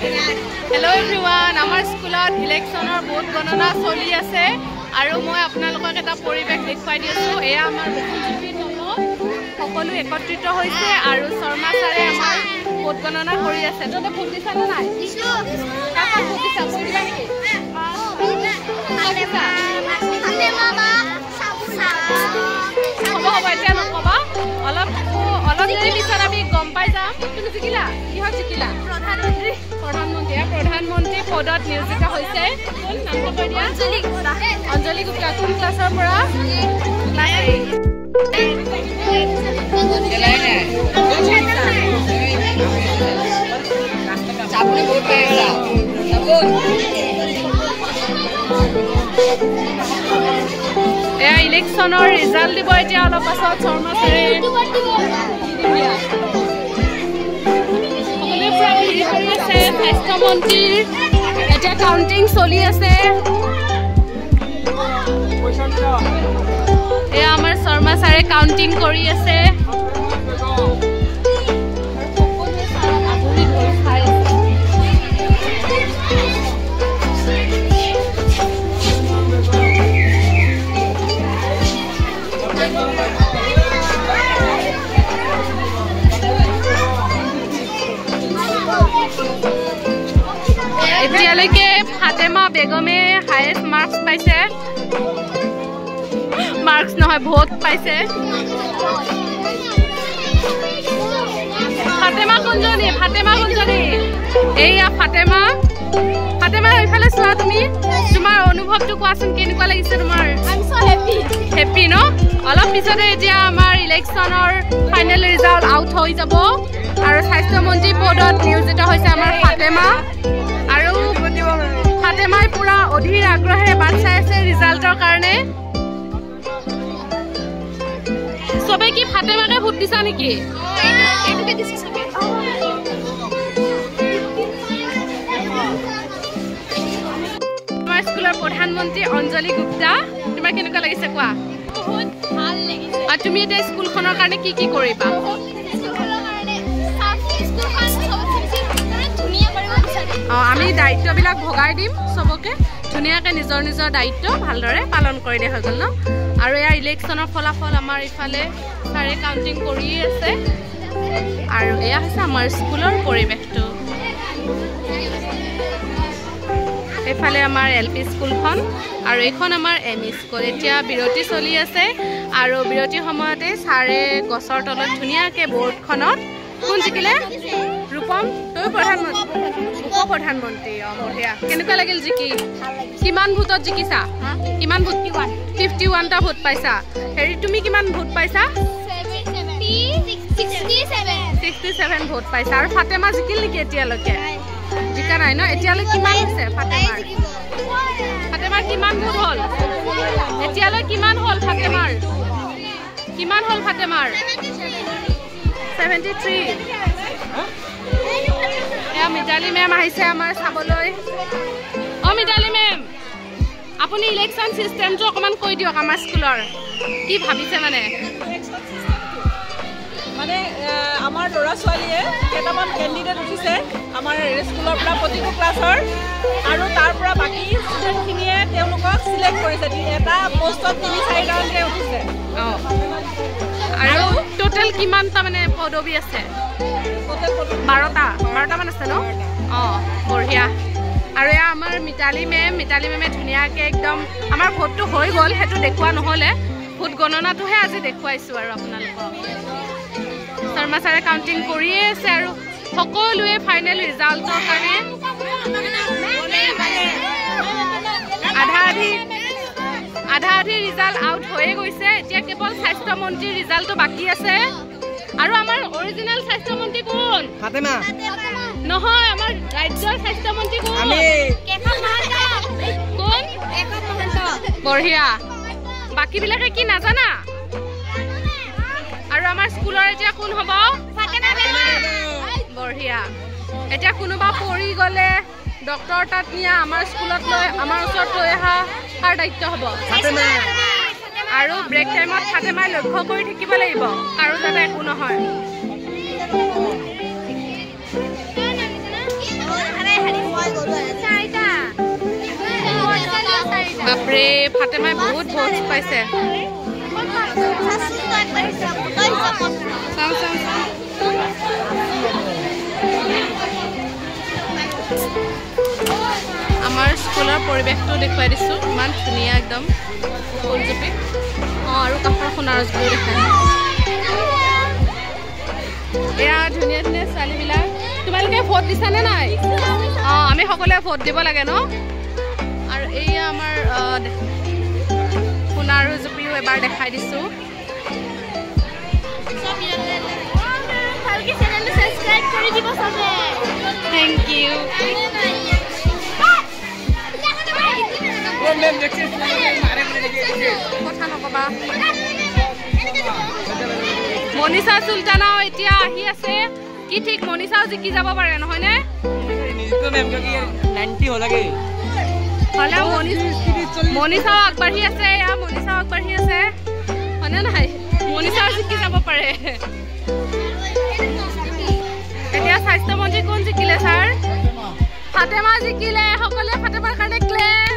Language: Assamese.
Hello everyone, our school election or vote ganana choli ase aru moi apnalokak eta poribesh dekhai di asu eya amar BJP dolo সকলো একত্ৰিত হৈছে আৰু শৰ্মা ছাৰে আমাৰ ভোট গণনা কৰি আছে ততে ভোট দিছা না নাই দিছো কাকা ভোট দিছা কৰি দিবা নেকি হাতে মামা সাবুনা হ'ব এতিয়া নকবা অলপ দেৰি পিছত আমি গম পাই যাম তুমি জিকিলা কিহত জিকিলা প্ৰধানমন্ত্ৰী পদত নিয়োজিত হৈছে নাম কৈ দিয়া অঞ্জলি গুপ্তা কোন ক্লাছৰ পৰা ইলেকশনৰ ৰিজাল্ট দিব এতিয়া অলপ পাছত শৰ্মা ছাৰে স্বাস্থ্যমন্ত্ৰীৰ এতিয়া কাউন্টিং চলি আছে এয়া আমাৰ শৰ্মা ছাৰে কাউন্টিং কৰি আছে এতিয়ালৈকে ফাতেমা বেগমে হাইয়েষ্ট মাৰ্কস পাইছে মাৰ্কস নহয় ভোট পাইছে ফাতেমা কোনজনী এইয়া ফাতেমা এইফালে চোৱা তুমি তোমাৰ অনুভৱটো কোৱাচোন কেনেকুৱা লাগিছে তোমাৰ হেপি ন অলপ পিছতে এতিয়া আমাৰ ইলেকশ্যনৰ ফাইনেল ৰিজাল্ট আউট হৈ যাব আৰু স্বাস্থ্যমন্ত্ৰী পদত নিয়োজিত হৈছে আমাৰ ফাতেমা আৰু ফাতেমাই পুৰা অধীৰ আগ্ৰহেৰে বাট চাই আছে ৰিজাল্টৰ কাৰণে সবে কি ফাতেমাকে ভোট দিছা নেকি আমাৰ স্কুলৰ প্ৰধানমন্ত্ৰী অঞ্জলি গুপ্তা তোমাৰ কেনেকুৱা লাগিছে কোৱা বহুত ভাল লাগিছে আৰু তুমি এতিয়া স্কুলখনৰ কাৰণে কি কি কৰিবা আমি দায়িত্ববিলাক ভগাই দিম সবকে ধুনীয়াকৈ নিজৰ দায়িত্ব ভালদৰে পালন কৰিলে হৈ গ'ল ন আৰু এয়া ইলেকশ্যনৰ ফলাফল আমাৰ ইফালে ছাৰে কাউন্টিং কৰিয়ে আছে আৰু এয়া হৈছে আমাৰ স্কুলৰ পৰিৱেশটো এইফালে আমাৰ LP স্কুলখন আৰু এইখন আমাৰ ME স্কুল এতিয়া বিৰতি চলি আছে আৰু বিৰতিৰ সময়তে ছাৰে গছৰ তলত ধুনীয়াকৈ বৰ্ডখনত কোন জিকিলে ৰূপম তই প্ৰধানমন্ত্ৰী বঢ়িয়া কেনেকুৱা লাগিল জিকি কিমান ভোটত জিকিছা কিমান ভোট 51টা ভোট পাইছা হেৰি তুমি কিমান ভোট পাইছা 67 ভোট পাইছা আৰু ফাতেমা জিকিল নেকি এতিয়ালৈকে জিকা নাই ন এতিয়ালৈ কিমান হৈছে ফাতেমাৰ কিমান ভোট হ'ল এতিয়ালৈ কিমান হ'ল ফাতেমাৰ 73 মিতালী মেম আহিছে আমাৰ চাবলৈ মিতালী মেম আপুনি ইলেকশ্যন সিস্টেমটো অকমান কৈ দিয়ক আমাৰ স্কুলৰ কি ভাবিছে মানে আমাৰ ল'ৰা ছোৱালীয়ে কেইটামান কেণ্ডিডেট উঠিছে আমাৰ স্কুলৰ পৰা প্ৰতিটো ক্লাছৰ আৰু তাৰ পৰা বাকী ষ্টুডেণ্টখিনিয়ে তেওঁলোকক চিলেক্ট কৰিছে এটা পোষ্টত 3-4গৰাকীয়ে উঠিছে আৰু টোটেল কিমানটা মানে পদবী আছে 12টা মান আছে ন বঢ়িয়া আৰু এয়া আমাৰ মিতালী মেমে ধুনীয়াকৈ একদম আমাৰ ভোটটো হৈ গ'ল সেইটো দেখুওৱা নহ'লে ভোট গণনাটোহে আজি দেখুৱাইছোঁ আৰু আপোনালোকক শৰ্মা ছাৰে কাউন্টিং কৰিয়ে আছে আৰু সকলোৱে ফাইনেল ৰিজাল্টৰ কাৰণে আধা আধি ৰিজাল্ট আউট হৈয়ে গৈছে এতিয়া কেৱল স্বাস্থ্যমন্ত্ৰীৰ ৰিজাল্টটো বাকী আছে আৰু আমাৰ অৰিজিনেল স্বাস্থ্যমন্ত্ৰী কোন ফাতেমা নহয় আমাৰ ৰাজ্যৰ স্বাস্থ্যমন্ত্ৰী কোন কোন বঢ়িয়া বাকীবিলাকে কি নাজানা আৰু আমাৰ স্কুলৰ এতিয়া কোন হ'ব বঢ়িয়া এতিয়া কোনোবা পৰি গ'লে ডক্টৰ তাত নিয়া আমাৰ স্কুলত লৈ আমাৰ ওচৰত লৈ অহা কাৰ দায়িত্ব হ'ব আৰু ব্ৰেক টাইমত ফাতেমাই লক্ষ্য কৰি থাকিব লাগিব কাৰো যাতে একো নহয় বাপৰে ফাতেমাই বহুত ভোট পাইছে আমাৰ স্কুলৰ পৰিৱেশটো দেখুৱাই দিছোঁ ইমান ধুনীয়া একদম ফুলজুপি আৰু কাষৰ সোণাৰজবোৰ দেখাই এয়া ধুনীয়া ধুনীয়া ছোৱালীবিলাক তোমালোকে ভোট দিছানে নাই আমি সকলোৱে ভোট দিব লাগে ন আৰু এইয়া আমাৰ সোণাৰজুপিও এবাৰ দেখাই দিছোঁ থেংক ইউ কথা নকবা মনিষা চুলতানাও এতিয়া আহি আছে কি ঠিক মনিষাও জিকি যাব পাৰে নহয়নে মনিষাও আগবাঢ়ি আছে মনিষাও আগবাঢ়ি আছে হয়নে নহয় মনিষাও জিকি যাব পাৰে এতিয়া স্বাস্থ্যমন্ত্ৰী কোন জিকিলে ছাৰ ফাতেমা জিকিলে সকলোৱে ফাতেমাৰ কাৰণে ক্লেপ